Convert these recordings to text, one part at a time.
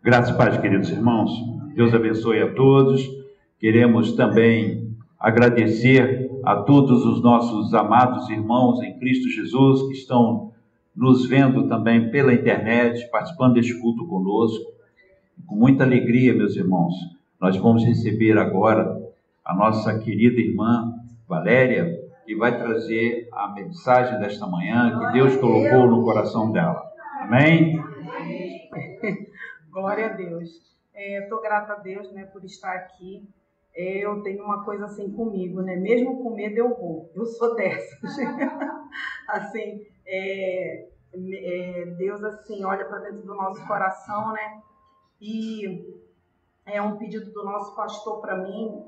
Graças e paz, queridos irmãos. Deus abençoe a todos. Queremos também agradecer a todos os nossos amados irmãos em Cristo Jesus que estão nos vendo também pela internet, participando deste culto conosco. Com muita alegria, meus irmãos, nós vamos receber agora a nossa querida irmã Valéria, que vai trazer a mensagem desta manhã que Deus colocou no coração dela. Amém? Glória a Deus. Estou grata a Deus, né, por estar aqui. Eu tenho uma coisa assim comigo, né? Mesmo com medo eu vou. Eu sou dessas. Assim, Deus assim olha para dentro do nosso coração, né? E é um pedido do nosso pastor para mim,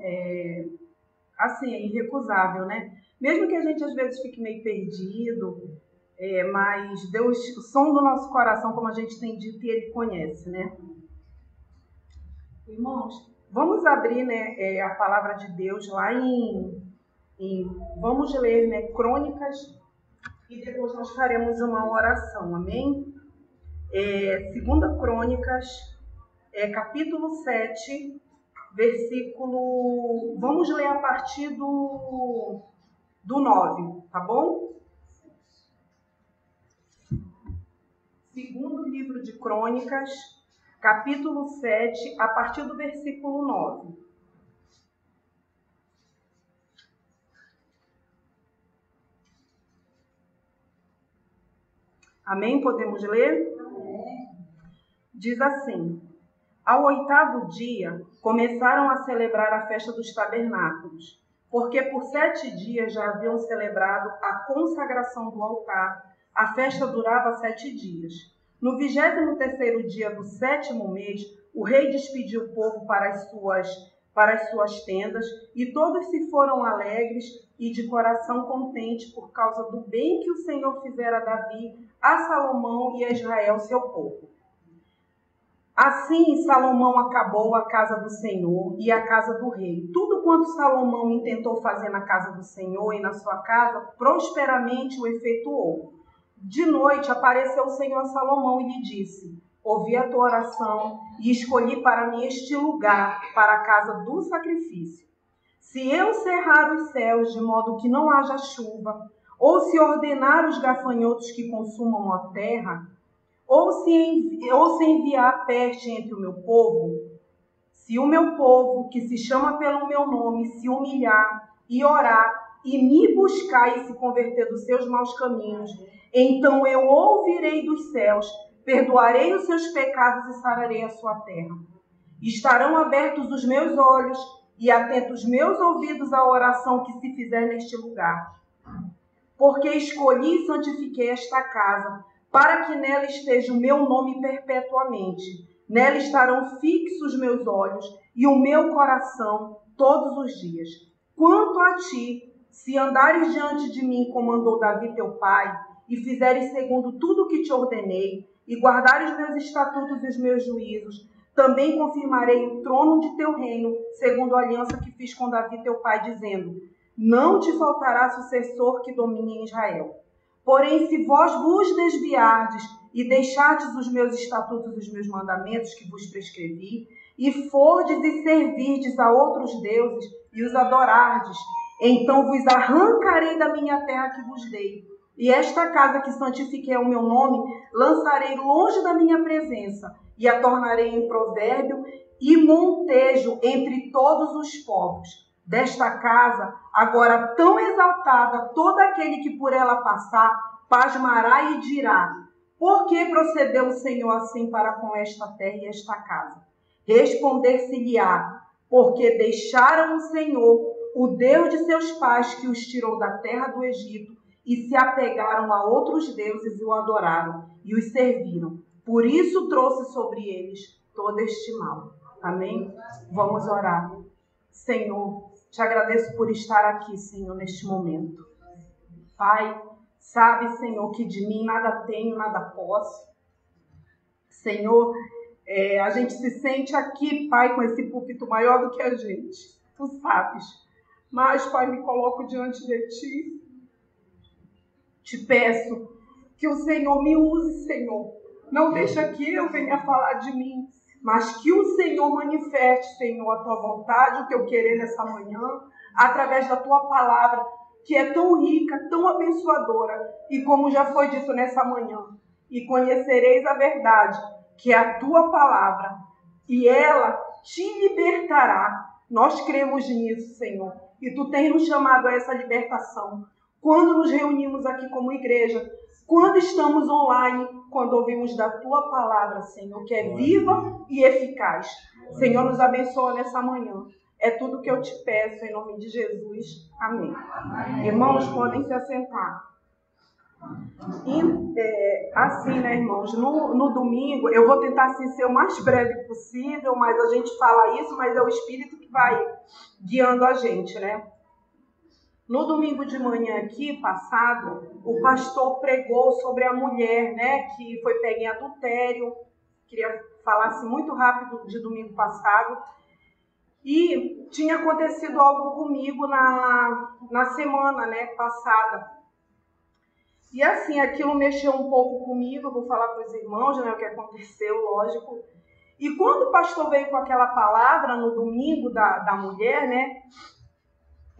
assim, é irrecusável, né? Mesmo que a gente às vezes fique meio perdido, mas Deus, o som do nosso coração, como a gente tem dito, Ele conhece, né? Irmãos, vamos abrir, né, a palavra de Deus lá vamos ler, né, Crônicas, e depois nós faremos uma oração, amém? 2 Crônicas, capítulo 7, versículo... Vamos ler a partir do 9, tá bom? Segundo livro de Crônicas, capítulo 7, a partir do versículo 9. Amém? Podemos ler? Amém. Diz assim: Ao 8º dia, começaram a celebrar a festa dos tabernáculos, porque por 7 dias já haviam celebrado a consagração do altar. A festa durava 7 dias. No 23º dia do 7º mês, o rei despediu o povo para as suas tendas, e todos se foram alegres e de coração contente por causa do bem que o Senhor fizera a Davi, a Salomão e a Israel, seu povo. Assim, Salomão acabou a casa do Senhor e a casa do rei. Tudo quanto Salomão intentou fazer na casa do Senhor e na sua casa, prosperamente o efetuou. De noite apareceu o Senhor a Salomão e lhe disse: Ouvi a tua oração e escolhi para mim este lugar, para a casa do sacrifício. Se eu cerrar os céus de modo que não haja chuva, ou se ordenar os gafanhotos que consumam a terra, ou se enviar peste entre o meu povo, se o meu povo, que se chama pelo meu nome, se humilhar e orar, e me buscar e se converter dos seus maus caminhos, então eu ouvirei dos céus, perdoarei os seus pecados e sararei a sua terra. Estarão abertos os meus olhos e atentos meus ouvidos à oração que se fizer neste lugar. Porque escolhi e santifiquei esta casa, para que nela esteja o meu nome perpetuamente. Nela estarão fixos meus olhos e o meu coração todos os dias. Quanto a ti, se andares diante de mim como andou Davi teu pai, e fizeres segundo tudo o que te ordenei, e guardares meus estatutos e os meus juízos, também confirmarei o trono de teu reino, segundo a aliança que fiz com Davi teu pai, dizendo: Não te faltará sucessor que domine em Israel. Porém, se vós vos desviardes e deixardes os meus estatutos e os meus mandamentos que vos prescrevi, e fordes e servirdes a outros deuses e os adorardes, então vos arrancarei da minha terra que vos dei. E esta casa que santifiquei ao meu nome, lançarei longe da minha presença, e a tornarei em provérbio e montejo entre todos os povos. Desta casa, agora tão exaltada, todo aquele que por ela passar, pasmará e dirá: Por que procedeu o Senhor assim para com esta terra e esta casa? Responder-se-lhe-á: Porque deixaram o Senhor, o Deus de seus pais, que os tirou da terra do Egito, e se apegaram a outros deuses e o adoraram, e os serviram. Por isso trouxe sobre eles todo este mal. Amém? Vamos orar. Senhor, te agradeço por estar aqui, Senhor, neste momento. Pai, sabe, Senhor, que de mim nada tenho, nada posso. Senhor, a gente se sente aqui, Pai, com esse púlpito maior do que a gente. Tu sabes. Mas, Pai, me coloco diante de Ti. Te peço que o Senhor me use, Senhor. Não deixa que eu venha falar de mim, mas que o Senhor manifeste, Senhor, a tua vontade, o teu querer nessa manhã, através da tua palavra, que é tão rica, tão abençoadora, e como já foi dito nessa manhã, e conhecereis a verdade, que é a tua palavra, e ela te libertará. Nós cremos nisso, Senhor, e tu tens nos chamado a essa libertação. Quando nos reunimos aqui como igreja, quando estamos online, quando ouvimos da tua palavra, Senhor, que é viva e eficaz. Senhor, nos abençoa nessa manhã. É tudo que eu te peço, em nome de Jesus. Amém. Irmãos, podem se assentar. E, assim, né, irmãos, no domingo, eu vou tentar assim, ser o mais breve possível, mas a gente fala isso, mas é o Espírito que vai guiando a gente, né? No domingo de manhã aqui, passado, o pastor pregou sobre a mulher, né, que foi pega em adultério. Queria falar assim, muito rápido de domingo passado. E tinha acontecido algo comigo na semana, né, passada. E assim, aquilo mexeu um pouco comigo, vou falar para os irmãos, né, o que aconteceu, lógico. E quando o pastor veio com aquela palavra no domingo da mulher, né,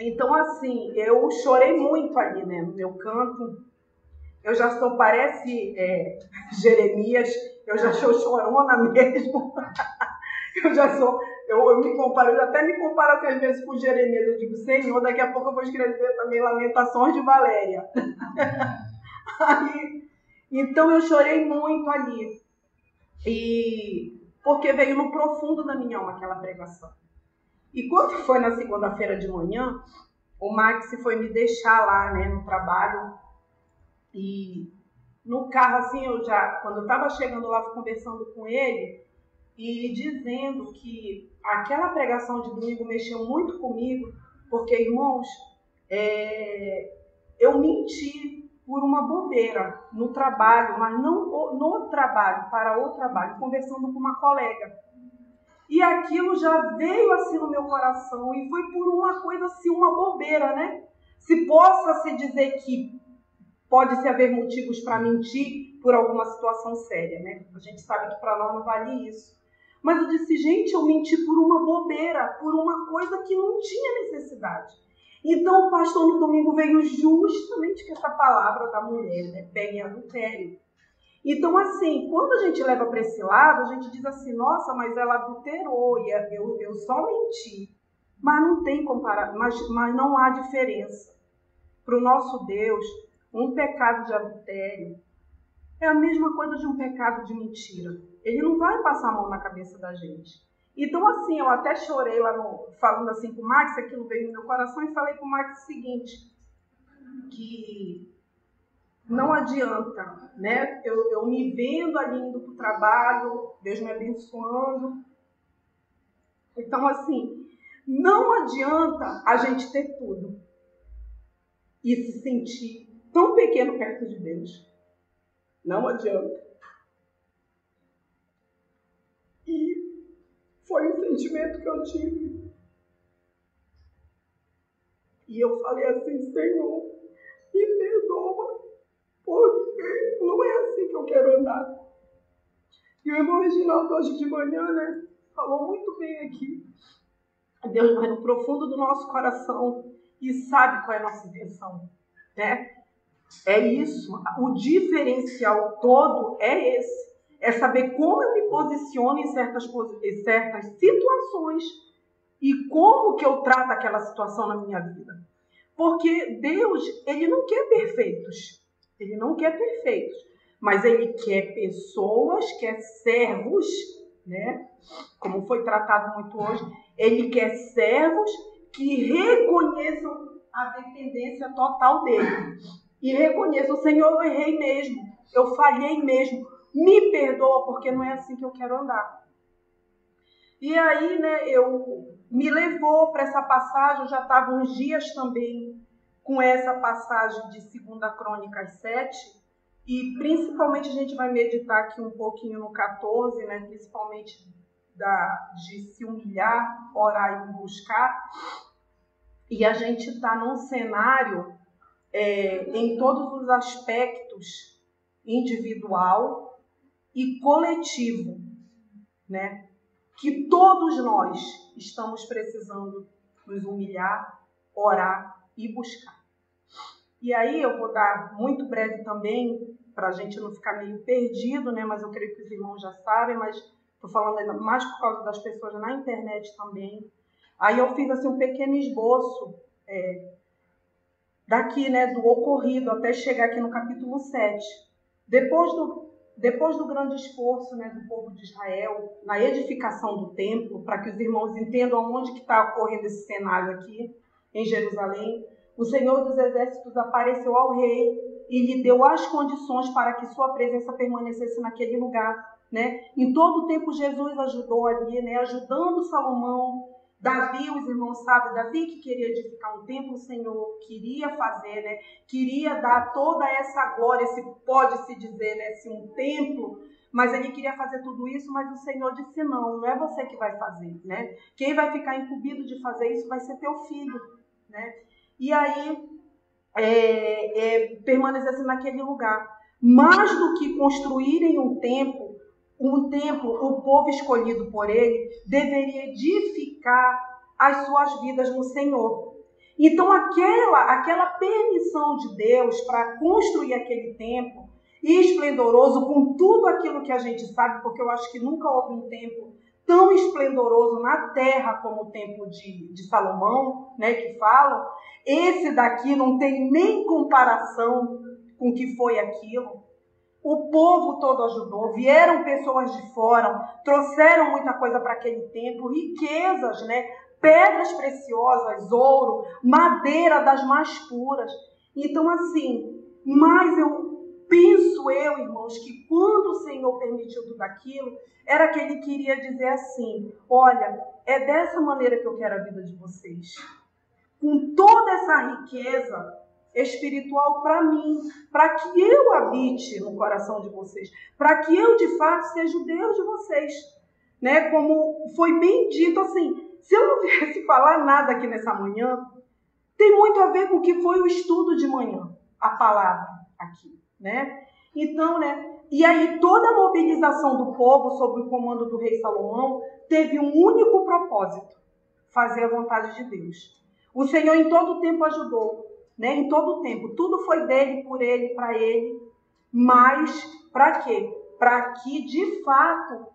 então assim, eu chorei muito ali, né, no meu canto. Eu já sou, parece Jeremias, eu já sou chorona mesmo. Eu me comparo, eu até me comparo às vezes com Jeremias. Eu digo, Senhor, daqui a pouco eu vou escrever também Lamentações de Valéria. Aí, então eu chorei muito ali. E porque veio no profundo da minha alma aquela pregação. E quando foi na segunda-feira de manhã, o Max foi me deixar lá, né, no trabalho. E no carro, assim, quando eu estava chegando lá, conversando com ele, e dizendo que aquela pregação de domingo mexeu muito comigo, porque, irmãos, eu menti por uma bobeira no trabalho, mas não no trabalho, para o trabalho, conversando com uma colega. E aquilo já veio assim no meu coração, e foi por uma coisa assim, uma bobeira, né? Se possa se dizer que pode-se haver motivos para mentir por alguma situação séria, né? A gente sabe que para nós não vale isso. Mas eu disse, gente, eu menti por uma bobeira, por uma coisa que não tinha necessidade. Então o pastor no domingo veio justamente com essa palavra da mulher, né? Pega em adultério. Então assim, quando a gente leva para esse lado, a gente diz assim, nossa, mas ela adulterou, e eu só menti. Mas não tem comparação, mas não há diferença. Para o nosso Deus, um pecado de adultério é a mesma coisa de um pecado de mentira. Ele não vai passar a mão na cabeça da gente. Então, assim, eu até chorei lá falando assim com o Max, aquilo veio no meu coração, e falei com o Max o seguinte, que não adianta, né? Eu me vendo ali indo para o trabalho, Deus me abençoando. Então, assim, não adianta a gente ter tudo e se sentir tão pequeno perto de Deus. Não adianta. E foi o sentimento que eu tive. E eu falei assim, Senhor, me perdoa, porque não é assim que eu quero andar. E o irmão Reginaldo hoje de manhã, né, falou muito bem aqui. Deus vai no profundo do nosso coração e sabe qual é a nossa intenção, né? É isso, o diferencial todo é esse. É saber como eu me posiciono em certas situações e como que eu trato aquela situação na minha vida. Porque Deus, Ele não quer perfeitos. Ele não quer perfeitos. Mas Ele quer pessoas, quer servos, né? Como foi tratado muito hoje. Ele quer servos que reconheçam a dependência total dEle. E reconheçam, Senhor, eu errei mesmo. Eu falhei mesmo. Me perdoa, porque não é assim que eu quero andar. E aí, né, me levou para essa passagem. Eu já estava uns dias também com essa passagem de 2 Crônicas 7. E principalmente a gente vai meditar aqui um pouquinho no 14, né, principalmente de se humilhar, orar e buscar. E a gente está num cenário em todos os aspectos, individual e coletivo, né? que todos nós estamos precisando nos humilhar, orar e buscar. E aí eu vou dar muito breve também, para a gente não ficar meio perdido, né? Mas eu creio que os irmãos já sabem, mas estou falando ainda mais por causa das pessoas na internet também. Aí eu fiz assim um pequeno esboço daqui, né, do ocorrido até chegar aqui no capítulo 7. Depois do grande esforço, né, do povo de Israel na edificação do templo, para que os irmãos entendam onde que está ocorrendo esse cenário aqui, em Jerusalém, o Senhor dos Exércitos apareceu ao rei e lhe deu as condições para que sua presença permanecesse naquele lugar, né? Em todo o tempo Jesus ajudou ali, né, ajudando Salomão. Davi, os irmãos sabem, Davi que queria edificar um templo, o Senhor queria fazer, né? Queria dar toda essa glória, se pode-se dizer, né? Se um templo, mas ele queria fazer tudo isso, mas o Senhor disse não é você que vai fazer, né? Quem vai ficar incumbido de fazer isso vai ser teu filho, né? E aí, permanecesse naquele lugar. Mais do que construírem um templo, o povo escolhido por ele deveria edificar as suas vidas no Senhor. Então, aquela permissão de Deus para construir aquele templo esplendoroso, com tudo aquilo que a gente sabe, porque eu acho que nunca houve um templo tão esplendoroso na terra como o templo de Salomão, né, que falam. Esse daqui não tem nem comparação com o que foi aquilo. O povo todo ajudou, vieram pessoas de fora, trouxeram muita coisa para aquele templo, riquezas, né? Pedras preciosas, ouro, madeira das mais puras. Então, assim, mas penso, irmãos, que quando o Senhor permitiu tudo aquilo, era que ele queria dizer assim: olha, é dessa maneira que eu quero a vida de vocês. Com toda essa riqueza espiritual para mim, para que eu habite no coração de vocês, para que eu de fato seja o Deus de vocês, né? Como foi bem dito, assim, se eu não viesse falar nada aqui nessa manhã, tem muito a ver com o que foi o estudo de manhã, a palavra aqui, né? Então, né? E aí toda a mobilização do povo sob o comando do rei Salomão teve um único propósito: fazer a vontade de Deus. O Senhor em todo o tempo ajudou, né? Em todo o tempo. Tudo foi dele, por ele, para ele. Mas para quê? Para que de fato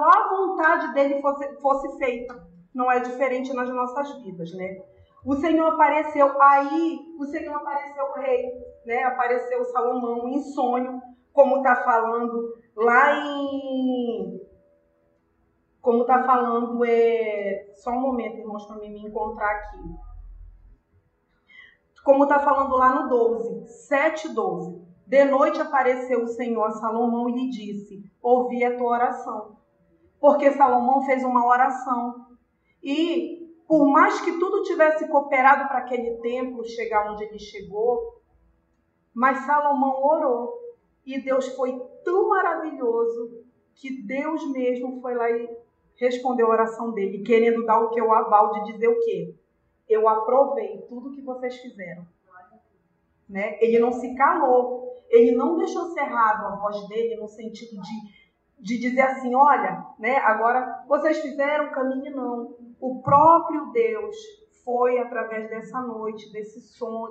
a vontade dele fosse feita. Não é diferente nas nossas vidas, né? O Senhor apareceu o rei, né? Apareceu Salomão em sonho, como está falando lá em... Como está falando, só um momento, irmãos, para me encontrar aqui. Como está falando lá no 7:12. De noite apareceu o Senhor a Salomão e lhe disse: ouvi a tua oração. Porque Salomão fez uma oração. E por mais que tudo tivesse cooperado para aquele templo chegar onde ele chegou, mas Salomão orou. E Deus foi tão maravilhoso que Deus mesmo foi lá e respondeu a oração dele, querendo dar o que o aval de dizer o quê? Eu aprovei tudo que vocês fizeram. Né? Ele não se calou, ele não deixou cerrado a voz dele no sentido de dizer assim, olha, né, agora vocês fizeram, caminhe não. O próprio Deus foi através dessa noite, desse som,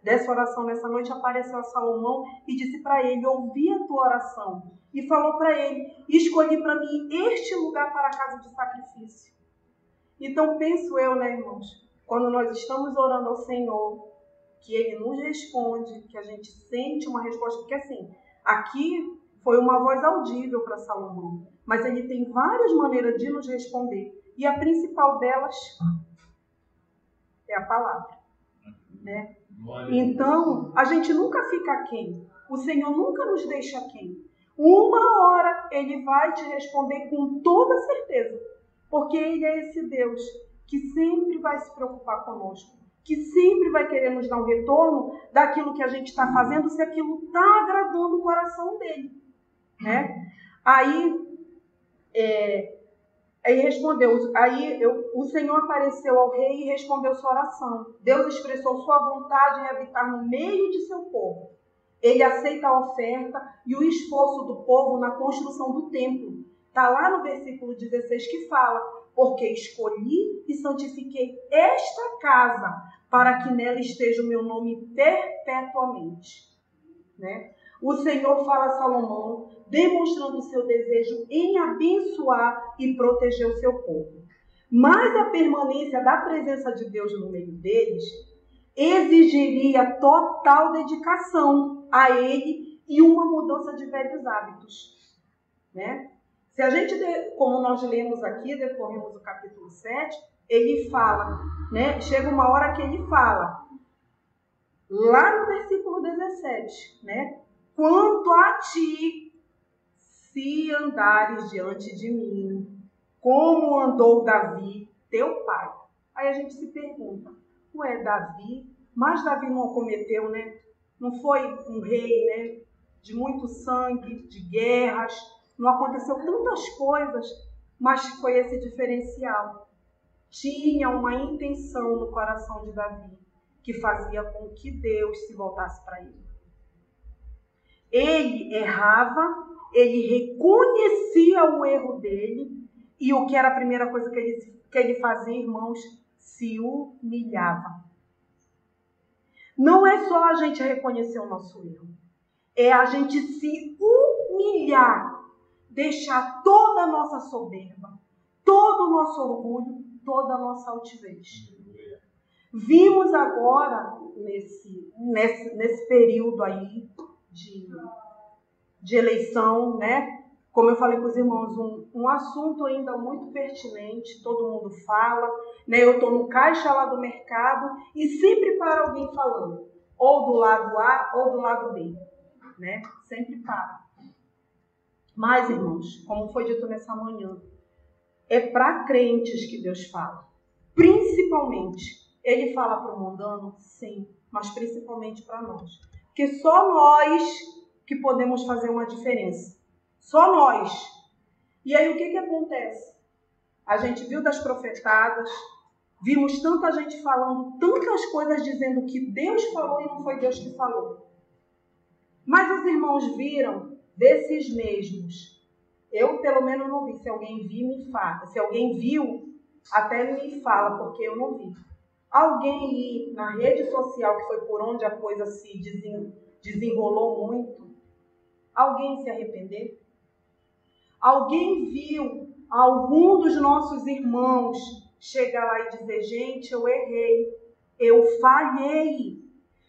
dessa oração nessa noite, apareceu a Salomão e disse para ele: ouvi a tua oração. E falou para ele: escolhi para mim este lugar para a casa de sacrifício. Então penso eu, né, irmãos, quando nós estamos orando ao Senhor, que Ele nos responde, que a gente sente uma resposta, porque assim, aqui foi uma voz audível para Salomão, mas Ele tem várias maneiras de nos responder, e a principal delas é a palavra, né? Então, a gente nunca fica aquém, o Senhor nunca nos deixa aquém. Uma hora Ele vai te responder com toda certeza, porque Ele é esse Deus que sempre vai se preocupar conosco, que sempre vai querer nos dar um retorno daquilo que a gente está fazendo, se aquilo está agradando o coração dele, né? Aí respondeu, o Senhor apareceu ao rei e respondeu sua oração. Deus expressou sua vontade em habitar no meio de seu povo. Ele aceita a oferta e o esforço do povo na construção do templo. Está lá no versículo 16 que fala: porque escolhi e santifiquei esta casa, para que nela esteja o meu nome perpetuamente. Né? O Senhor fala a Salomão, demonstrando o seu desejo em abençoar e proteger o seu povo. Mas a permanência da presença de Deus no meio deles exigiria total dedicação a Ele e uma mudança de velhos hábitos. Né? Se a gente, como nós lemos aqui, decorremos o capítulo 7, ele fala, né? Chega uma hora que ele fala, lá no versículo 17, né? Quanto a ti, se andares diante de mim, como andou Davi, teu pai. Aí a gente se pergunta, ué, Davi? Mas Davi não cometeu, né? Não foi um rei, né? De muito sangue, de guerras, não aconteceu tantas coisas, mas foi esse diferencial. Tinha uma intenção no coração de Davi, que fazia com que Deus se voltasse para ele. Ele errava, ele reconhecia o erro dele, e o que era a primeira coisa que ele fazia, irmãos? Se humilhava. Não é só a gente reconhecer o nosso erro, é a gente se humilhar, deixar toda a nossa soberba, todo o nosso orgulho, toda a nossa altivez. Vimos agora, nesse período aí de eleição, né? Como eu falei com os irmãos, um assunto ainda muito pertinente, todo mundo fala, né? Eu estou no caixa lá do mercado e sempre para alguém falando, ou do lado A ou do lado B, né? Sempre para. Mas, irmãos, como foi dito nessa manhã, é para crentes que Deus fala. Principalmente, Ele fala para o mundano, sim, mas principalmente para nós. Porque só nós que podemos fazer uma diferença. Só nós. E aí o que acontece? A gente viu das profetadas, vimos tanta gente falando tantas coisas dizendo que Deus falou e não foi Deus que falou. Mas os irmãos viram desses mesmos. Eu, pelo menos, não vi. Se alguém viu, me fala. Se alguém viu, até me fala, porque eu não vi. Alguém ir na rede social, que foi por onde a coisa se desenrolou muito, alguém se arrepender? Alguém viu algum dos nossos irmãos chegar lá e dizer, gente, eu errei, eu falhei,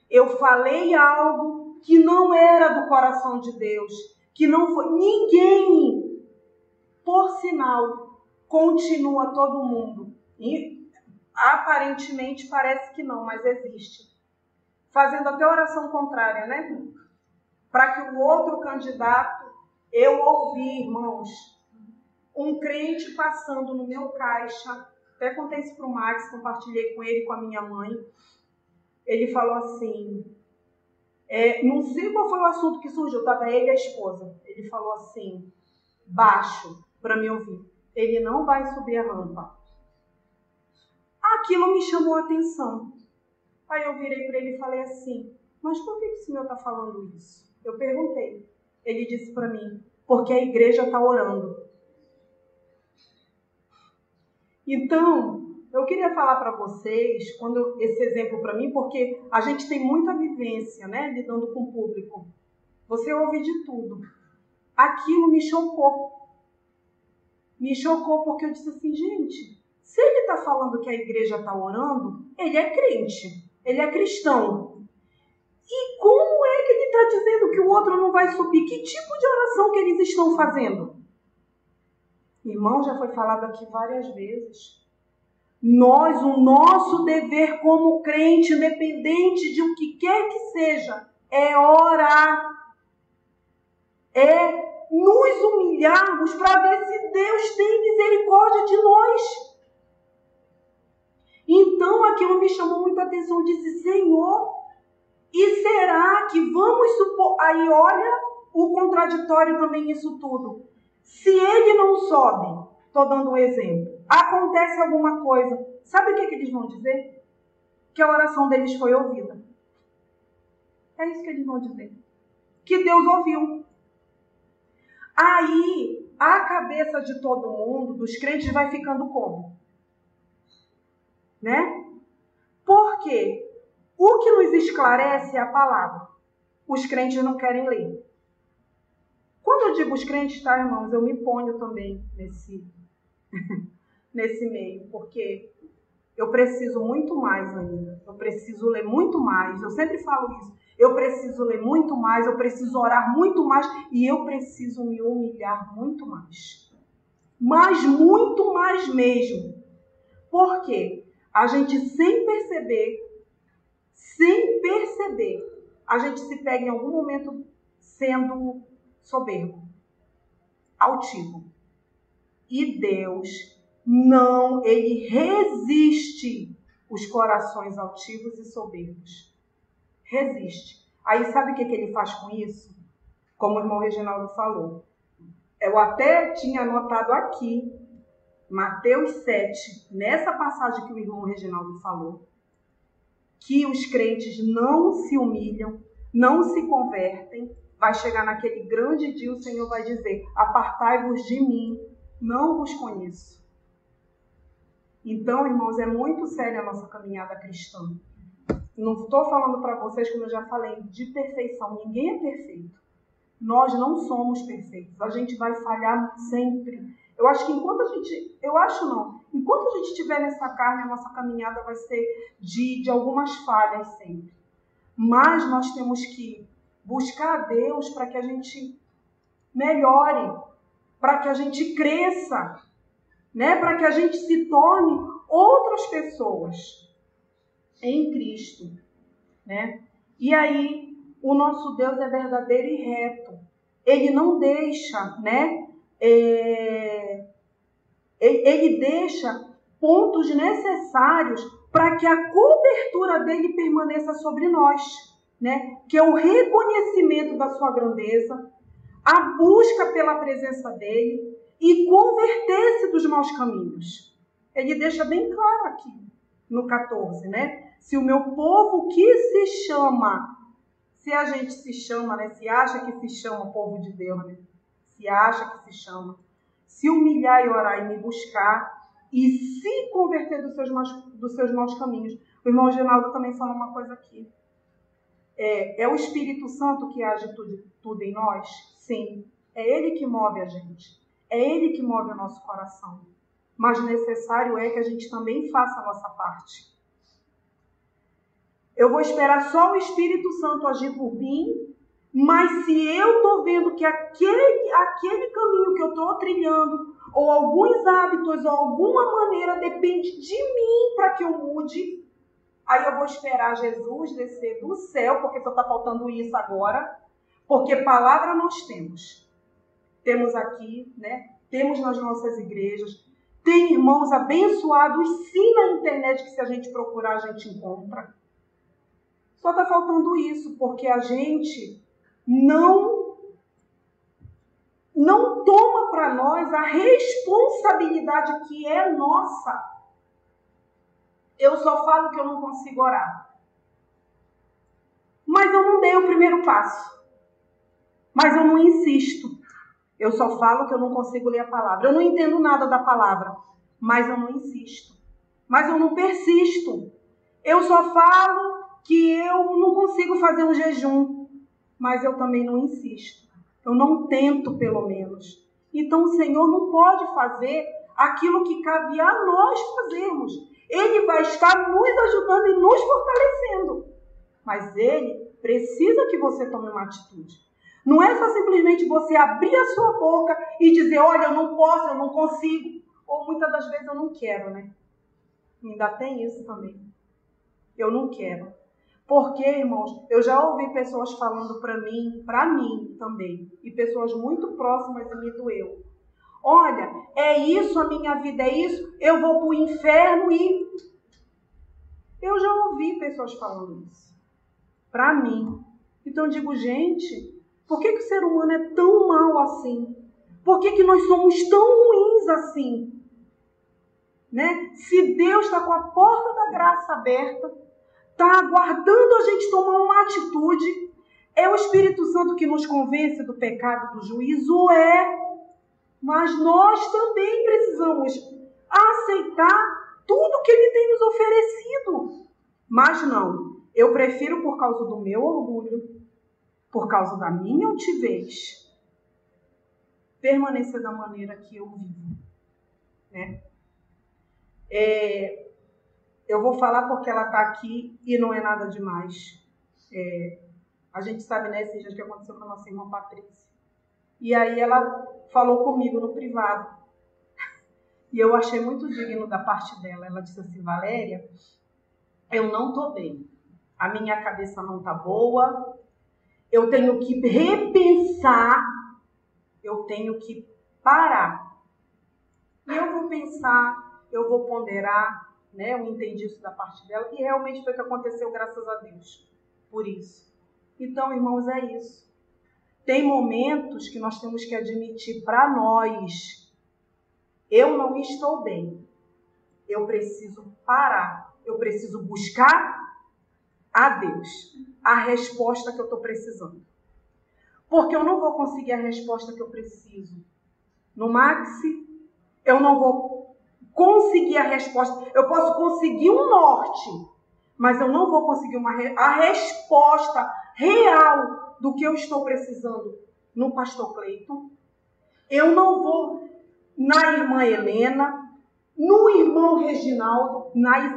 eu falei algo que não era do coração de Deus, que não foi ninguém, por sinal, continua todo mundo, e aparentemente parece que não, mas existe, fazendo até oração contrária, né? Para que o outro candidato, eu ouvi, irmãos, um crente passando no meu caixa, até contei isso para o Max, compartilhei com ele, com a minha mãe, ele falou assim, não sei qual foi o assunto que surgiu, estava ele e a esposa, ele falou assim, baixo, para me ouvir, ele não vai subir a rampa. Aquilo me chamou a atenção. Aí eu virei para ele e falei assim, mas por que o senhor está falando isso? Eu perguntei. Ele disse para mim, porque a igreja está orando. Então, eu queria falar para vocês, esse exemplo para mim, porque a gente tem muita vivência, né, lidando com o público. Você ouve de tudo. Aquilo me chocou. Me chocou porque eu disse assim, gente, se ele está falando que a igreja está orando, ele é crente, ele é cristão. E como é que ele está dizendo que o outro não vai subir? Que tipo de oração que eles estão fazendo? Irmão, já foi falado aqui várias vezes. O nosso dever como crente, independente de o que quer que seja, é orar. É nos humilharmos para ver se Deus tem misericórdia de nós. Então, aquilo me chamou muita atenção. Eu disse, Senhor, e será que vamos supor... Aí, olha o contraditório também nisso tudo. Se ele não sobe, estou dando um exemplo, acontece alguma coisa, sabe o que eles vão dizer? Que a oração deles foi ouvida. É isso que eles vão dizer. que Deus ouviu. Aí, a cabeça de todo mundo, dos crentes, vai ficando como? Né? Por quê? O que nos esclarece é a palavra. Os crentes não querem ler. Quando eu digo os crentes, tá, irmãos, eu me ponho também nesse meio, porque eu preciso muito mais ainda. Eu preciso ler muito mais. Eu sempre falo isso. Eu preciso ler muito mais, eu preciso orar muito mais e eu preciso me humilhar muito mais. Mas muito mais mesmo. Por quê? A gente sem perceber, a gente se pega em algum momento sendo soberbo, altivo. E Deus não, ele resiste os corações altivos e soberbos. Resiste. Aí sabe o que ele faz com isso? Como o irmão Reginaldo falou. Eu até tinha anotado aqui, Mateus 7, nessa passagem que o irmão Reginaldo falou, que os crentes não se humilham, não se convertem. Vai chegar naquele grande dia, o Senhor vai dizer: apartai-vos de mim, não vos conheço. Então, irmãos, é muito séria a nossa caminhada cristã. Não estou falando para vocês, como eu já falei, de perfeição. Ninguém é perfeito. Nós não somos perfeitos. A gente vai falhar sempre. Eu acho que enquanto a gente estiver nessa carne, a nossa caminhada vai ser de algumas falhas sempre. Mas nós temos que buscar a Deus para que a gente melhore, para que a gente cresça, né? Para que a gente se torne outras pessoas em Cristo, né? E aí, o nosso Deus é verdadeiro e reto. Ele não deixa, né? Ele deixa pontos necessários para que a cobertura dele permaneça sobre nós, né? Que é o reconhecimento da sua grandeza, a busca pela presença dele e converter-se dos maus caminhos. Ele deixa bem claro aqui no 14, né? Se o meu povo que se chama, se a gente se chama, né? Se acha que se chama povo de Deus, né? Se acha que se chama, se humilhar e orar e me buscar e se converter dos seus maus caminhos. O irmão Reginaldo também falou uma coisa aqui. É o Espírito Santo que age tudo em nós? Sim. É Ele que move a gente. É Ele que move o nosso coração. Mas necessário é que a gente também faça a nossa parte. Eu vou esperar só o Espírito Santo agir por mim, mas se eu estou vendo que aquele caminho que eu estou trilhando, ou alguns hábitos, ou alguma maneira depende de mim para que eu mude, aí eu vou esperar Jesus descer do céu, porque só está faltando isso agora, porque palavra nós temos. Temos aqui, né? Temos nas nossas igrejas, tem irmãos abençoados sim na internet, que se a gente procurar a gente encontra. Só está faltando isso, porque a gente não toma para nós a responsabilidade que é nossa. Eu só falo que eu não consigo orar. Mas eu não dei o primeiro passo. Mas eu não insisto. Eu só falo que eu não consigo ler a palavra. Eu não entendo nada da palavra, mas eu não insisto. Mas eu não persisto. Eu só falo que eu não consigo fazer um jejum, mas eu também não insisto. Eu não tento, pelo menos. Então o Senhor não pode fazer aquilo que cabe a nós fazermos. Ele vai estar nos ajudando e nos fortalecendo. Mas Ele precisa que você tome uma atitude. Não é só simplesmente você abrir a sua boca e dizer: olha, eu não posso, eu não consigo. Ou muitas das vezes eu não quero, né? Ainda tem isso também. Eu não quero. Porque, irmãos, eu já ouvi pessoas falando para mim também, e pessoas muito próximas e me doeu. Olha, é isso, a minha vida é isso, eu vou para o inferno e... Eu já ouvi pessoas falando isso. Para mim. Então eu digo, gente, por que o ser humano é tão mau assim? Por que nós somos tão ruins assim? Né? Se Deus está com a porta da graça aberta, está aguardando a gente tomar uma atitude, é o Espírito Santo que nos convence do pecado, do juízo? É. Mas nós também precisamos aceitar tudo que Ele tem nos oferecido. Mas não, eu prefiro, por causa do meu orgulho, por causa da minha altivez, permanecer da maneira que eu vivo. Né? Eu vou falar porque ela está aqui e não é nada demais. A gente sabe, né, esses dias que aconteceu com a nossa irmã Patrícia. E aí ela falou comigo no privado. E eu achei muito digno da parte dela. Ela disse assim: Valéria, eu não estou bem. A minha cabeça não está boa. Eu tenho que repensar. Eu tenho que parar. E eu vou pensar, eu vou ponderar, né? Eu entendi isso da parte dela. E realmente foi o que aconteceu, graças a Deus. Por isso. Então, irmãos, é isso. Tem momentos que nós temos que admitir para nós: eu não estou bem. Eu preciso parar. Eu preciso buscar a Deus a resposta que eu estou precisando. Porque eu não vou conseguir a resposta que eu preciso no Maxi. Eu não vou conseguir a resposta. Eu posso conseguir um norte, mas eu não vou conseguir a resposta real do que eu estou precisando no pastor Cleiton. Eu não vou na irmã Helena, no irmão Reginaldo,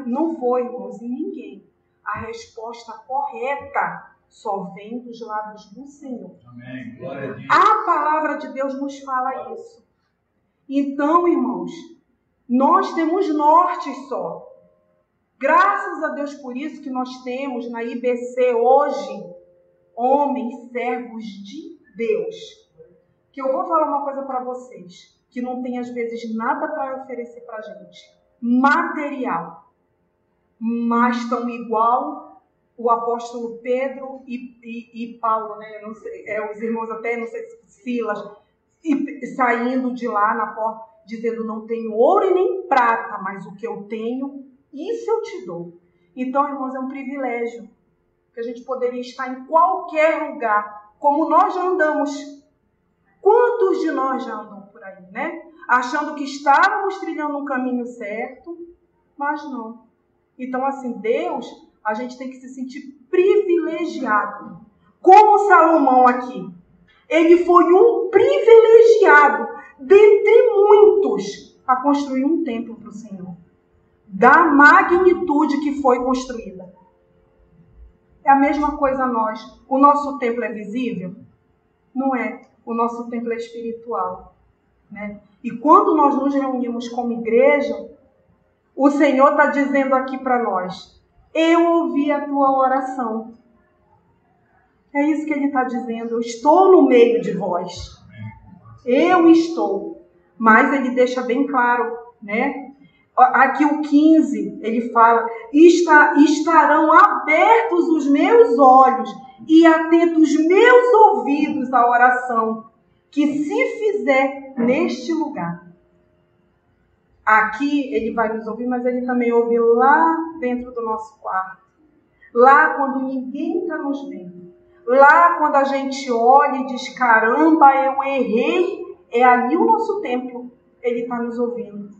não vou, irmãos, em ninguém. A resposta correta só vem dos lábios do Senhor. Amém. Glória a Deus. A palavra de Deus nos fala isso. Então, irmãos, nós temos norte só. Graças a Deus por isso que nós temos na IBC hoje homens servos de Deus. Que eu vou falar uma coisa para vocês, que não tem às vezes nada para oferecer para a gente. Material. Mas estão igual o apóstolo Pedro e Paulo, né? Não sei, os irmãos até, não sei se Silas, saindo de lá na porta, dizendo: não tenho ouro e nem prata, mas o que eu tenho, isso eu te dou. Então, irmãos, é um privilégio que a gente poderia estar em qualquer lugar, como nós já andamos. Quantos de nós já andam por aí, né? Achando que estávamos trilhando um caminho certo, mas não. Então, assim, Deus, a gente tem que se sentir privilegiado. Como Salomão aqui. Ele foi um privilegiado, dentre muitos, a construir um templo para o Senhor. Da magnitude que foi construída. É a mesma coisa nós. O nosso templo é visível? Não é. O nosso templo é espiritual. Né? E quando nós nos reunimos como igreja, o Senhor está dizendo aqui para nós: eu ouvi a tua oração. É isso que Ele está dizendo. Eu estou no meio de vós. Eu estou. Mas Ele deixa bem claro, né? Aqui o 15, ele fala: estarão abertos os meus olhos e atentos meus ouvidos à oração que se fizer neste lugar. Aqui ele vai nos ouvir, mas ele também ouve lá dentro do nosso quarto. Lá quando ninguém está nos vendo. Lá quando a gente olha e diz: caramba, eu errei. É ali o nosso templo. Ele está nos ouvindo.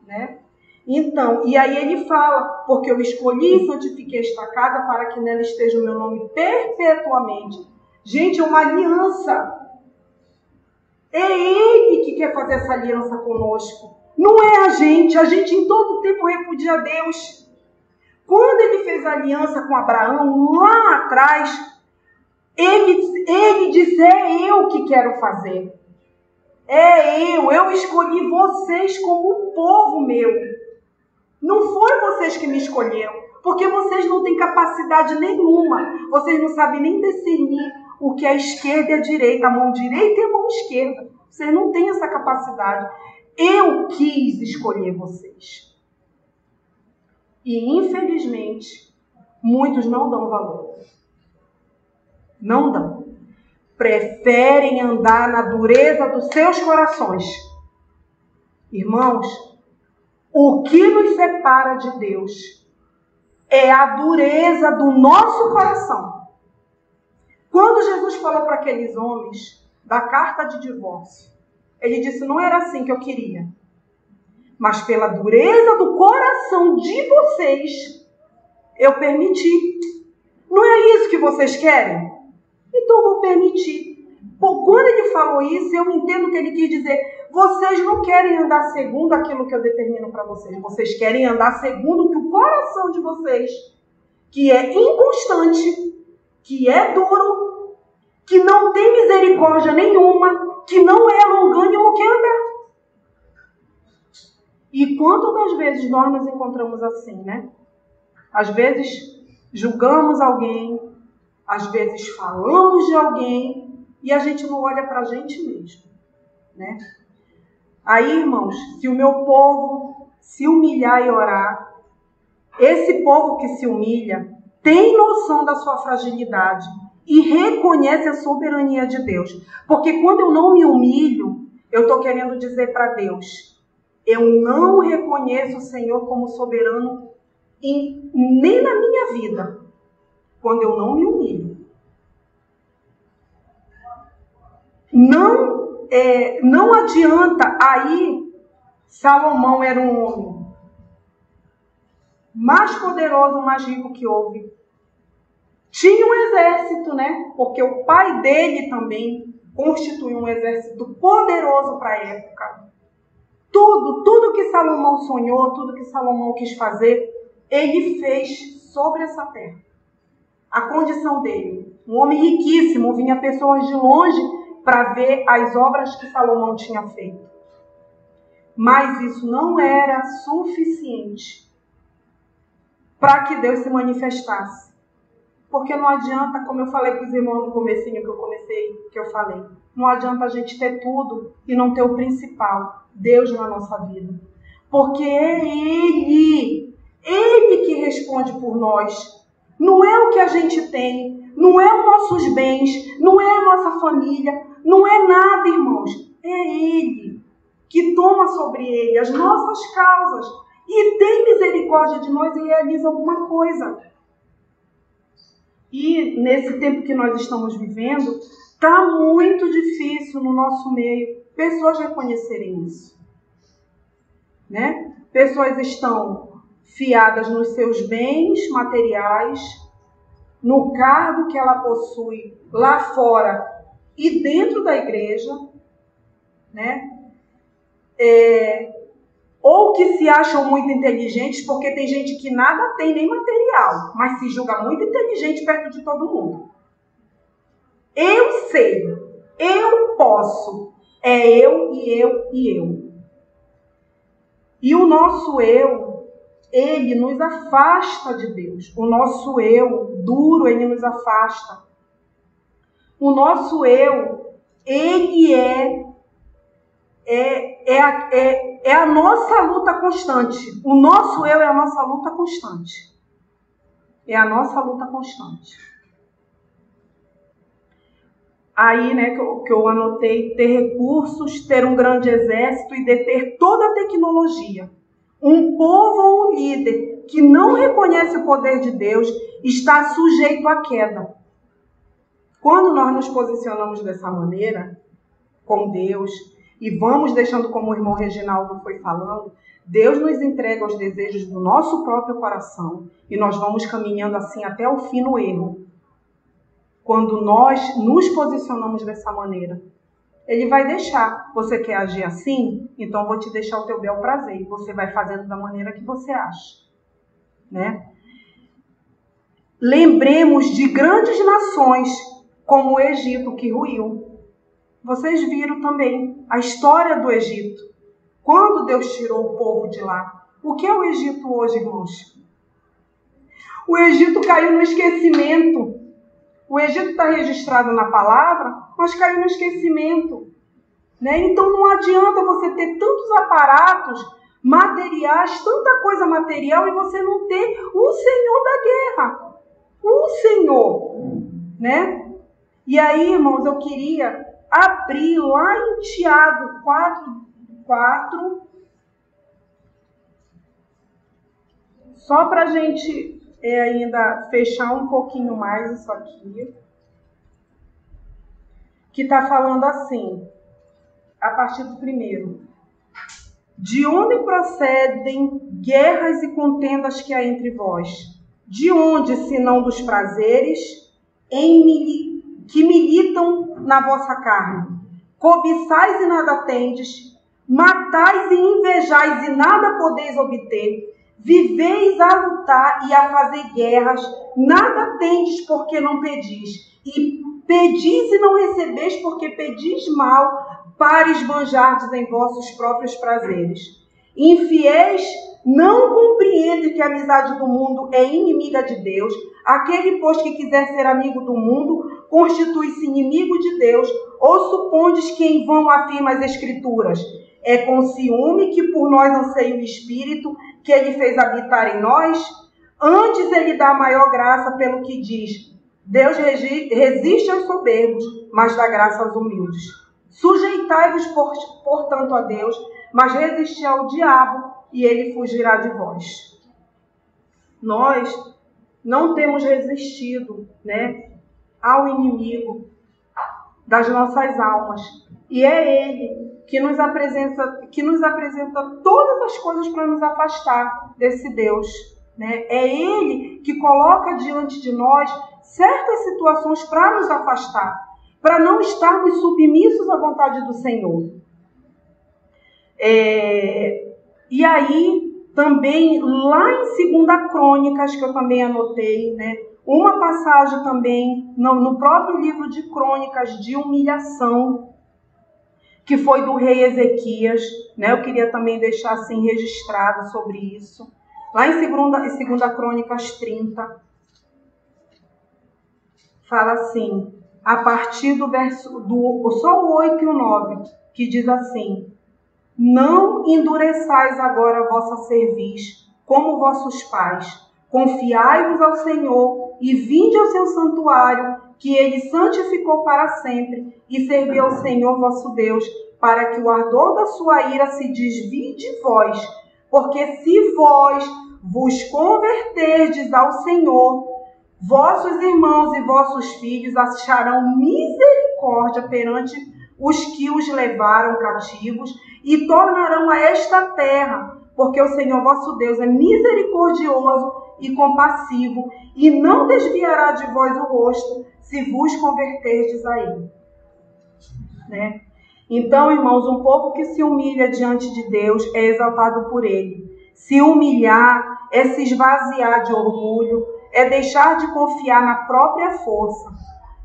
Né? Então, e aí ele fala: porque eu escolhi e santifiquei esta casa para que nela esteja o meu nome perpetuamente. Gente, é uma aliança. É Ele que quer fazer essa aliança conosco. Não é a gente em todo tempo repudia Deus. Quando ele fez a aliança com Abraão, lá atrás, ele disse: é eu que quero fazer. É eu escolhi vocês como povo meu. Não foi vocês que me escolheram, porque vocês não têm capacidade nenhuma. Vocês não sabem nem discernir o que é a esquerda e a direita, a mão direita e a mão esquerda. Vocês não têm essa capacidade. Eu quis escolher vocês. E, infelizmente, muitos não dão valor. Não dão. Preferem andar na dureza dos seus corações. Irmãos, o que nos separa de Deus é a dureza do nosso coração. Quando Jesus falou para aqueles homens da carta de divórcio, ele disse, não era assim que eu queria. Mas pela dureza do coração de vocês, eu permiti. Não é isso que vocês querem? Então eu vou permitir. Quando ele falou isso, eu entendo que ele quis dizer, vocês não querem andar segundo aquilo que eu determino para vocês. Vocês querem andar segundo o que o coração de vocês, que é inconstante, que é duro, que não tem misericórdia nenhuma, que não é longânimo, quer andar. E quantas das vezes nós nos encontramos assim, né? Às vezes julgamos alguém, às vezes falamos de alguém e a gente não olha para a gente mesmo, né? Aí, irmãos, se o meu povo se humilhar e orar, esse povo que se humilha tem noção da sua fragilidade e reconhece a soberania de Deus. Porque quando eu não me humilho, eu estou querendo dizer para Deus, eu não reconheço o Senhor como soberano nem na minha vida, quando eu não me humilho. Não adianta. Aí, Salomão era um homem mais poderoso, mais rico que houve. Tinha um exército, né? Porque o pai dele também constituiu um exército poderoso para a época. Tudo que Salomão sonhou, tudo que Salomão quis fazer, ele fez sobre essa terra. A condição dele, um homem riquíssimo, vinha pessoas de longe para ver as obras que Salomão tinha feito. Mas isso não era suficiente para que Deus se manifestasse. Porque não adianta, como eu falei para os irmãos no comecinho que eu falei, não adianta a gente ter tudo e não ter o principal, Deus na nossa vida. Porque é Ele que responde por nós. Não é o que a gente tem, não é os nossos bens, não é a nossa família, não é nada, irmãos. É Ele que toma sobre Ele as nossas causas e tem misericórdia de nós e realiza alguma coisa. E nesse tempo que nós estamos vivendo, está muito difícil no nosso meio pessoas reconhecerem isso, né? Pessoas estão fiadas nos seus bens materiais, no cargo que ela possui lá fora e dentro da igreja, né? Ou que se acham muito inteligentes, porque tem gente que nada tem, nem material, mas se julga muito inteligente perto de todo mundo. Eu sei, eu posso, é eu e eu e eu. E o nosso eu, ele nos afasta de Deus. O nosso eu duro, ele nos afasta. O nosso eu, ele é a nossa luta constante. O nosso eu é a nossa luta constante. É a nossa luta constante. Aí, né, que eu anotei, ter recursos, ter um grande exército e deter toda a tecnologia. Um povo ou um líder que não reconhece o poder de Deus está sujeito à queda. Quando nós nos posicionamos dessa maneira, com Deus, e vamos deixando, como o irmão Reginaldo foi falando, Deus nos entrega os desejos do nosso próprio coração e nós vamos caminhando assim até o fim no erro. Quando nós nos posicionamos dessa maneira, Ele vai deixar. Você quer agir assim? Então vou te deixar o teu bel prazer. Você vai fazendo da maneira que você acha, né? Lembremos de grandes nações como o Egito que ruiu. Vocês viram também a história do Egito. Quando Deus tirou o povo de lá. O que é o Egito hoje, irmãos? O Egito caiu no esquecimento. O Egito está registrado na palavra, mas caiu no esquecimento, né? Então não adianta você ter tantos aparatos materiais, tanta coisa material e você não ter o Senhor da guerra. O Senhor, né? E aí, irmãos, eu queria abrir lá em Tiago 4, só para a gente ainda fechar um pouquinho mais isso aqui. que está falando assim, a partir do 1º. De onde procedem guerras e contendas que há entre vós? De onde, senão dos prazeres que militam na vossa carne? Cobiçais e nada tendes, matais e invejais e nada podeis obter, viveis a lutar e a fazer guerras, nada tendes porque não pedis, e pedis e não recebeis porque pedis mal, para esbanjardes em vossos próprios prazeres. Infiéis, não compreende que a amizade do mundo é inimiga de Deus. Aquele, pois, que quiser ser amigo do mundo, constitui-se inimigo de Deus. Ou supondes que em vão afirma as Escrituras? É com ciúme que por nós anseia o Espírito, que ele fez habitar em nós? Antes ele dá maior graça pelo que diz: Deus resiste aos soberbos, mas dá graça aos humildes. Sujeitai-vos, portanto, a Deus, mas resisti ao diabo, e ele fugirá de vós. Nós não temos resistido, ao inimigo das nossas almas. E é ele que nos apresenta todas as coisas para nos afastar desse Deus. É ele que coloca diante de nós certas situações para nos afastar, para não estarmos submissos à vontade do Senhor. E aí, também, lá em 2 Crônicas, que eu também anotei, uma passagem também, no próprio livro de Crônicas, de humilhação, que foi do rei Ezequias, eu queria também deixar assim registrado sobre isso. Lá em 2 Crônicas 30, fala assim, a partir do verso, só o 8 e o 9, que diz assim: Não endureçais agora a vossa cerviz, como vossos pais. Confiai-vos ao Senhor e vinde ao seu santuário, que ele santificou para sempre, e servi ao Senhor vosso Deus, para que o ardor da sua ira se desvie de vós. Porque se vós vos converterdes ao Senhor, vossos irmãos e vossos filhos acharão misericórdia perante os que os levaram cativos e tornarão a esta terra, porque o Senhor vosso Deus é misericordioso e compassivo, e não desviará de vós o rosto, se vos converterdes a ele. Então, irmãos, um povo que se humilha diante de Deus é exaltado por ele. Se humilhar é se esvaziar de orgulho, é deixar de confiar na própria força.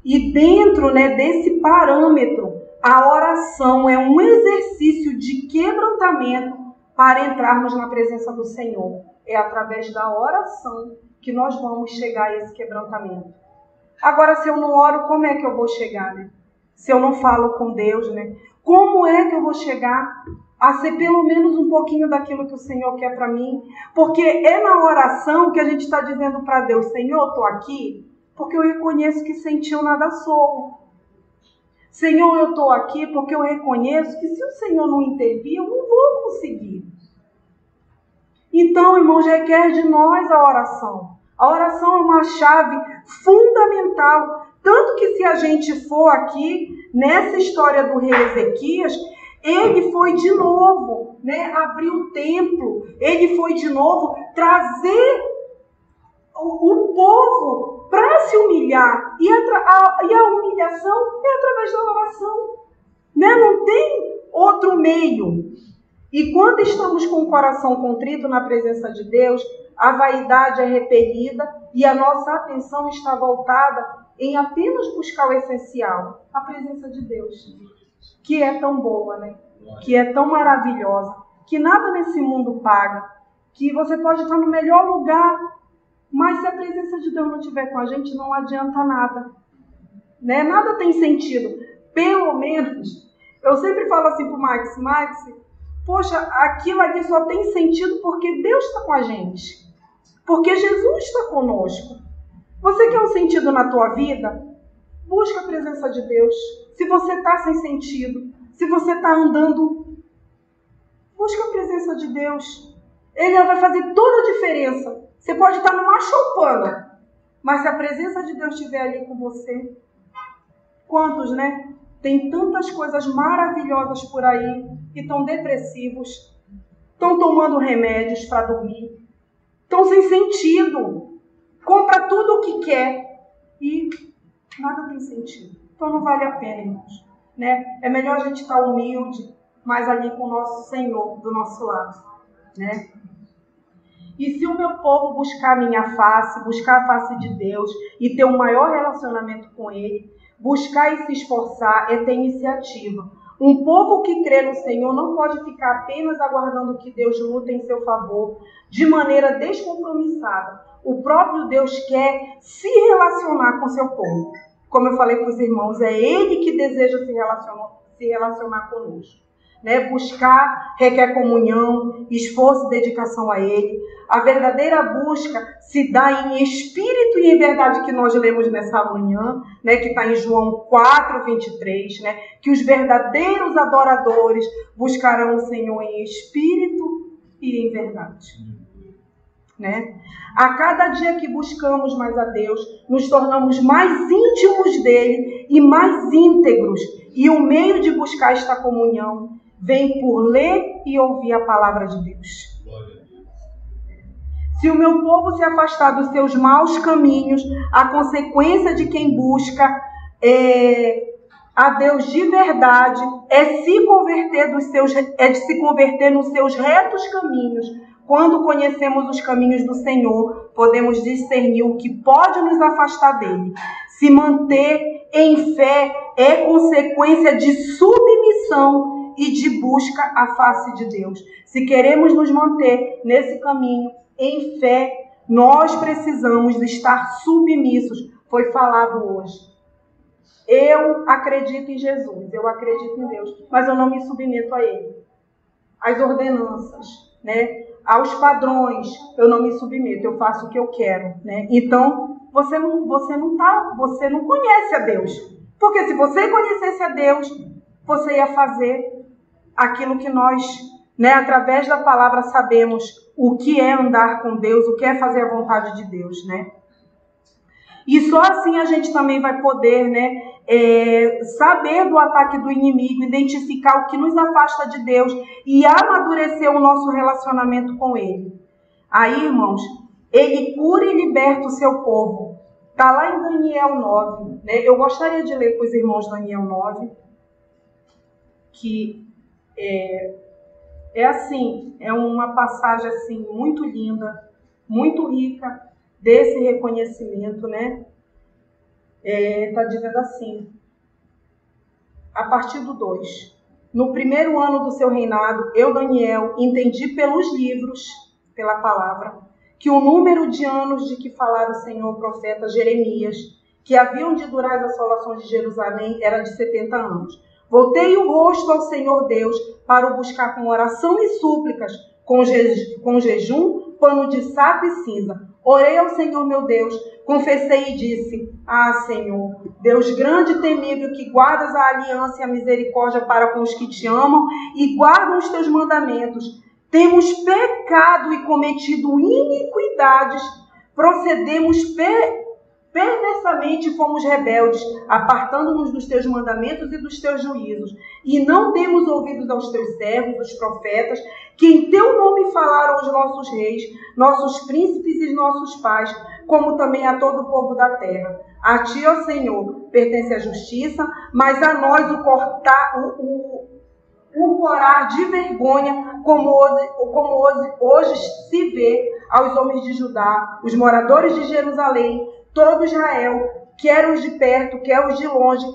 E dentro desse parâmetro, a oração é um exercício de quebrantamento para entrarmos na presença do Senhor. É através da oração que nós vamos chegar a esse quebrantamento. Agora, se eu não oro, como é que eu vou chegar, Se eu não falo com Deus, como é que eu vou chegar a ser pelo menos um pouquinho daquilo que o Senhor quer para mim? Porque é na oração que a gente está dizendo para Deus: Senhor, eu estou aqui porque eu reconheço que sem ti eu nada sou. Senhor, eu estou aqui porque eu reconheço que se o Senhor não intervir, eu não vou conseguir. Então, irmãos, requer de nós a oração. A oração é uma chave fundamental. Tanto que se a gente for aqui, nessa história do rei Ezequias, ele foi de novo, abrir o templo. Ele foi de novo trazer o povo para se humilhar. E a humilhação é através da oração. Não tem outro meio. E quando estamos com o coração contrito na presença de Deus, a vaidade é repelida e a nossa atenção está voltada em apenas buscar o essencial, a presença de Deus, que é tão boa, que é tão maravilhosa, que nada nesse mundo paga, que você pode estar no melhor lugar, mas se a presença de Deus não estiver com a gente, não adianta nada. Nada tem sentido. Pelo menos, eu sempre falo assim para o Max, poxa, aquilo ali só tem sentido porque Deus está com a gente. Porque Jesus está conosco. Você quer um sentido na tua vida? Busca a presença de Deus. Se você está sem sentido, se você está andando, busca a presença de Deus. Ele vai fazer toda a diferença. Você pode estar numa choupana, mas se a presença de Deus estiver ali com você, quantos, Tem tantas coisas maravilhosas por aí que estão depressivos, estão tomando remédios para dormir, estão sem sentido, compra tudo o que quer e nada tem sentido. Então não vale a pena, irmãos, né? É melhor a gente estar humilde, mas ali com o nosso Senhor do nosso lado, né? E se o meu povo buscar a minha face, buscar a face de Deus e ter um maior relacionamento com Ele, buscar e se esforçar é ter iniciativa. Um povo que crê no Senhor não pode ficar apenas aguardando que Deus lute em seu favor de maneira descompromissada. O próprio Deus quer se relacionar com seu povo. Como eu falei para os irmãos, é Ele que deseja se relacionar conosco. Né? Buscar requer comunhão, esforço e dedicação a Ele. A verdadeira busca se dá em espírito e em verdade, que nós lemos nessa manhã, né? Que está em João 4:23, né? Que os verdadeiros adoradores buscarão o Senhor em espírito e em verdade. Né? A cada dia que buscamos mais a Deus, nos tornamos mais íntimos dele e mais íntegros. E o meio de buscar esta comunhão vem por ler e ouvir a palavra de Deus. Se o meu povo se afastar dos seus maus caminhos, a consequência de quem busca a Deus de verdade é de se converter nos seus retos caminhos. Quando conhecemos os caminhos do Senhor, podemos discernir o que pode nos afastar dele. Se manter em fé é consequência de submissão e de busca à face de Deus. Se queremos nos manter nesse caminho, em fé, nós precisamos estar submissos. Foi falado hoje. Eu acredito em Jesus, eu acredito em Deus, mas eu não me submeto a Ele. Às ordenanças, né? Aos padrões, eu não me submeto, eu faço o que eu quero, né? Então, você não conhece a Deus. Porque se você conhecesse a Deus, você ia fazer aquilo que nós, né, através da palavra, sabemos o que é andar com Deus, o que é fazer a vontade de Deus, né? E só assim a gente também vai poder, né, saber do ataque do inimigo, identificar o que nos afasta de Deus e amadurecer o nosso relacionamento com Ele. Aí, irmãos, Ele cura e liberta o seu povo. Está lá em Daniel 9. Né? Eu gostaria de ler com os irmãos Daniel 9, que é uma passagem assim, muito linda, muito rica desse reconhecimento, né? Está dizendo assim, a partir do 2. No primeiro ano do seu reinado, eu, Daniel, entendi pelos livros, pela palavra, que o número de anos de que falara o Senhor o profeta Jeremias, que haviam de durar as assolações de Jerusalém, era de 70 anos. Voltei o rosto ao Senhor Deus para o buscar com oração e súplicas, com jejum, pano de saco e cinza. Orei ao Senhor meu Deus, confessei e disse: Ah, Senhor, Deus grande e temível, que guardas a aliança e a misericórdia para com os que te amam e guardam os teus mandamentos. Temos pecado e cometido iniquidades, procedemos perversamente e fomos rebeldes, apartando-nos dos teus mandamentos e dos teus juízos. E não demos ouvidos aos teus servos, os profetas, que em teu nome falaram aos nossos reis, nossos príncipes e nossos pais, como também a todo o povo da terra. A ti, ó Senhor, pertence a justiça, mas a nós o corar de vergonha, como hoje se vê aos homens de Judá, os moradores de Jerusalém, todo Israel, quer os de perto, quer os de longe,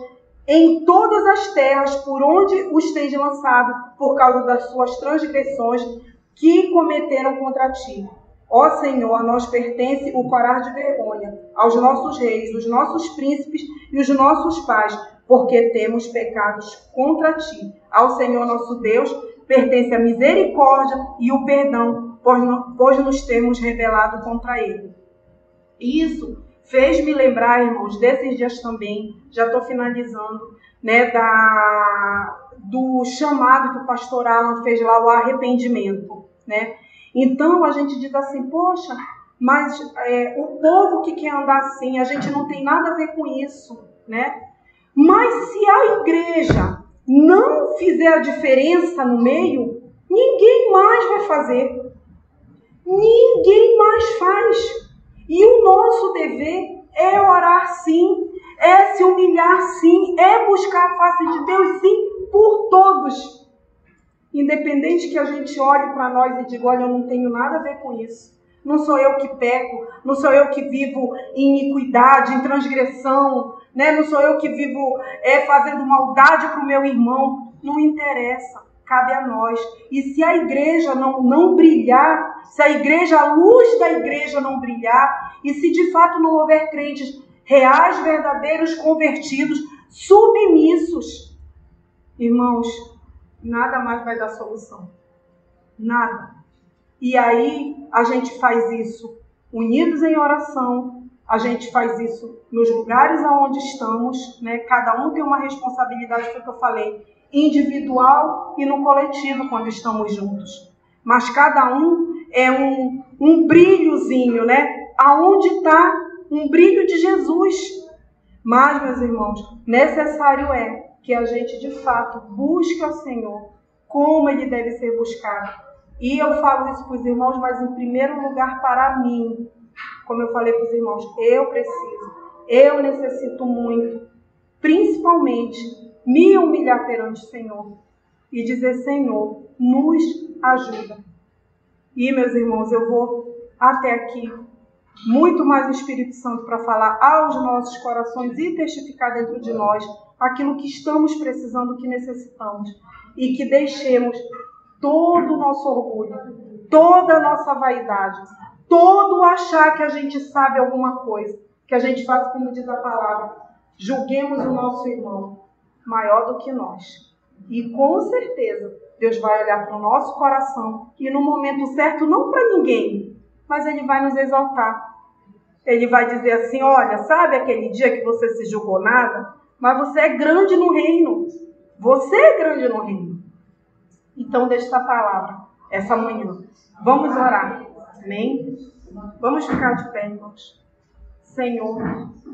em todas as terras por onde os tens lançado, por causa das suas transgressões que cometeram contra ti. Ó Senhor, a nós pertence o corar de vergonha, aos nossos reis, os nossos príncipes e os nossos pais, porque temos pecados contra ti. Ao Senhor nosso Deus pertence a misericórdia e o perdão, pois nos temos rebelado contra ele. Isso fez-me lembrar, irmãos, desses dias também, já estou finalizando, né, do chamado que o pastor Alan fez lá, o arrependimento, né? Então a gente diz assim, poxa, mas o povo que quer andar assim, a gente não tem nada a ver com isso, né? Mas se a igreja não fizer a diferença no meio, ninguém mais vai fazer. Ninguém mais faz. E o nosso dever é orar sim, é se humilhar sim, é buscar a face de Deus sim, por todos. Independente que a gente olhe para nós e diga, olha, eu não tenho nada a ver com isso. Não sou eu que peco, não sou eu que vivo em iniquidade, em transgressão, né? Não sou eu que vivo fazendo maldade para o meu irmão. Não interessa, cabe a nós. E se a igreja não brilhar, se a luz da igreja não brilhar, e se de fato não houver crentes reais, verdadeiros, convertidos, submissos, irmãos, nada mais vai dar solução. Nada. E aí a gente faz isso unidos em oração, a gente faz isso nos lugares aonde estamos, né? Cada um tem uma responsabilidade, foi o que eu falei, individual e no coletivo quando estamos juntos. Mas cada um é um brilhozinho, né? Aonde está um brilho de Jesus. Mas, meus irmãos, necessário é que a gente de fato busque ao Senhor como Ele deve ser buscado. E eu falo isso para os irmãos, mas em primeiro lugar para mim. Como eu falei para os irmãos, eu necessito muito, principalmente, me humilhar perante o Senhor e dizer, Senhor, nos ajuda. E, meus irmãos, eu vou até aqui, muito mais o Espírito Santo para falar aos nossos corações e testificar dentro de nós aquilo que estamos precisando, que necessitamos. E que deixemos todo o nosso orgulho, toda a nossa vaidade, todo achar que a gente sabe alguma coisa, que a gente faz como diz a palavra, julguemos o nosso irmão maior do que nós. E com certeza Deus vai olhar para o nosso coração e no momento certo, não para ninguém, mas Ele vai nos exaltar. Ele vai dizer assim, olha, sabe aquele dia que você se julgou nada? Mas você é grande no reino. Você é grande no reino. Então, deixa essa palavra, essa manhã. Vamos orar. Amém? Vamos ficar de pé, irmãos. Senhor,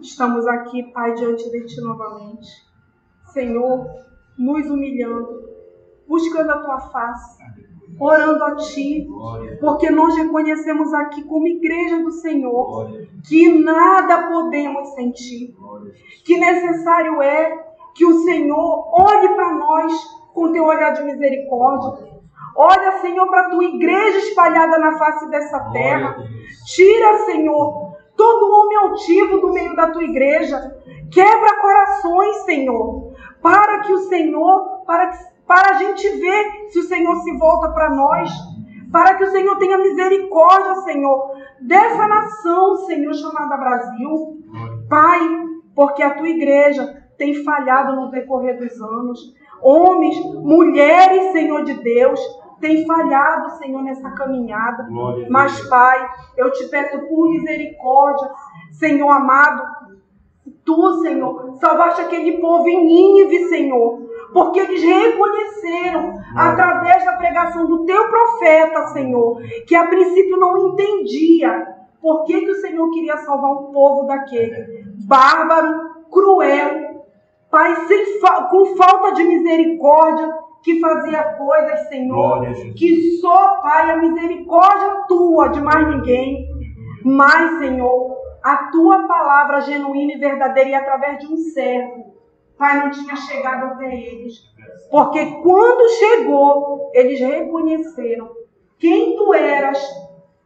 estamos aqui, Pai, diante de Ti novamente. Senhor, nos humilhando, buscando a Tua face, orando a Ti, porque nós reconhecemos aqui como igreja do Senhor que nada podemos sem Ti, que necessário é que o Senhor olhe para nós com Teu olhar de misericórdia. Olha, Senhor, para a Tua igreja espalhada na face dessa terra. Tira, Senhor, todo homem altivo do meio da Tua igreja. Quebra corações, Senhor, para que o Senhor, para a gente ver se o Senhor se volta para nós, para que o Senhor tenha misericórdia, Senhor, dessa nação, Senhor, chamada Brasil. Pai, porque a Tua igreja tem falhado no decorrer dos anos. Homens, mulheres, Senhor de Deus, têm falhado, Senhor, nessa caminhada. Mas, Pai, eu te peço por misericórdia, Senhor amado, Tu, Senhor, salvaste aquele povo em Nínive, Senhor, porque eles reconheceram, através da pregação do Teu profeta, Senhor, que a princípio não entendia por que o Senhor queria salvar um povo daquele bárbaro, cruel, Pai, com falta de misericórdia, que fazia coisas, Senhor, que só, Pai, a misericórdia Tua, de mais ninguém. Mas, Senhor, a Tua palavra genuína e verdadeira e através de um servo, Pai, não tinha chegado até eles. Porque quando chegou, eles reconheceram quem Tu eras,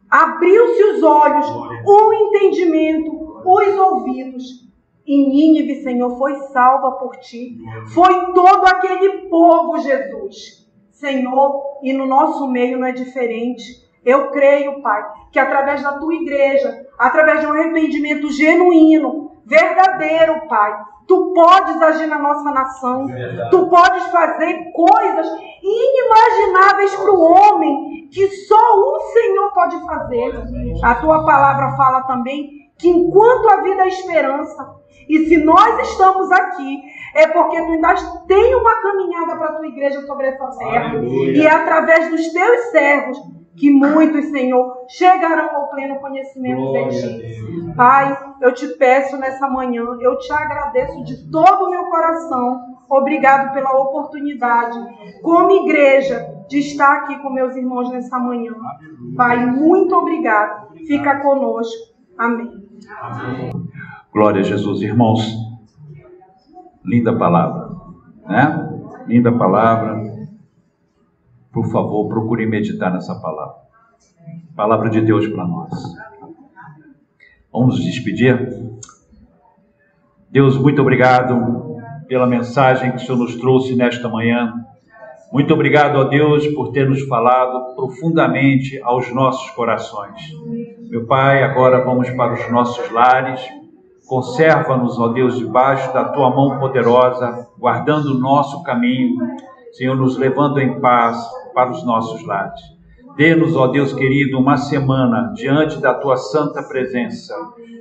abriu-se os olhos, o entendimento, os ouvidos. E Nínive, Senhor, foi salva por Ti. Foi todo aquele povo, Jesus. Senhor, e no nosso meio não é diferente. Eu creio, Pai, que através da Tua igreja, através de um arrependimento genuíno, verdadeiro, Pai, Tu podes agir na nossa nação. Tu podes fazer coisas inimagináveis para o homem, que só o Senhor pode fazer. A Tua palavra fala também que enquanto a vida é esperança, e se nós estamos aqui, é porque Tu ainda tem uma caminhada para a Tua igreja sobre essa terra. Aleluia. E é através dos Teus servos que muitos, Senhor, chegarão ao pleno conhecimento de Ti. Pai, eu te peço nessa manhã, eu te agradeço de todo o meu coração. Obrigado pela oportunidade, como igreja, de estar aqui com meus irmãos nessa manhã. Pai, muito obrigado. Fica conosco. Amém. Glória a Jesus, irmãos. Linda palavra, né? Linda palavra. Por favor, procure meditar nessa palavra. Palavra de Deus para nós. Vamos nos despedir? Deus, muito obrigado pela mensagem que o Senhor nos trouxe nesta manhã. Muito obrigado, ó Deus, por ter nos falado profundamente aos nossos corações. Meu Pai, agora vamos para os nossos lares. Conserva-nos, ó Deus, debaixo da Tua mão poderosa, guardando o nosso caminho. Senhor, nos levando em paz para os nossos lares. Dê-nos, ó Deus querido, uma semana diante da Tua santa presença,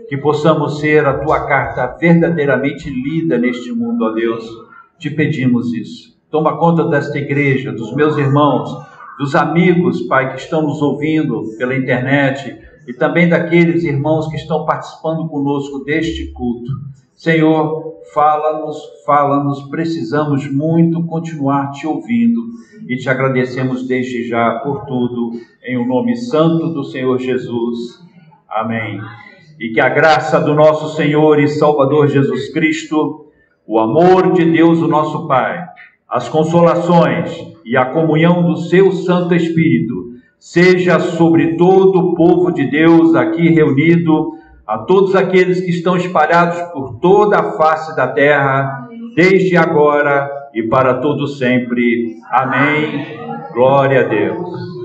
que possamos ser a Tua carta verdadeiramente lida neste mundo, ó Deus. Te pedimos isso. Toma conta desta igreja, dos meus irmãos, dos amigos, Pai, que estão nos ouvindo pela internet e também daqueles irmãos que estão participando conosco deste culto. Senhor, fala-nos, precisamos muito continuar te ouvindo e te agradecemos desde já por tudo, em o nome santo do Senhor Jesus. Amém. E que a graça do nosso Senhor e Salvador Jesus Cristo, o amor de Deus, o nosso Pai, as consolações e a comunhão do seu Santo Espírito seja sobre todo o povo de Deus aqui reunido, a todos aqueles que estão espalhados por toda a face da terra, desde agora e para todo sempre. Amém. Glória a Deus.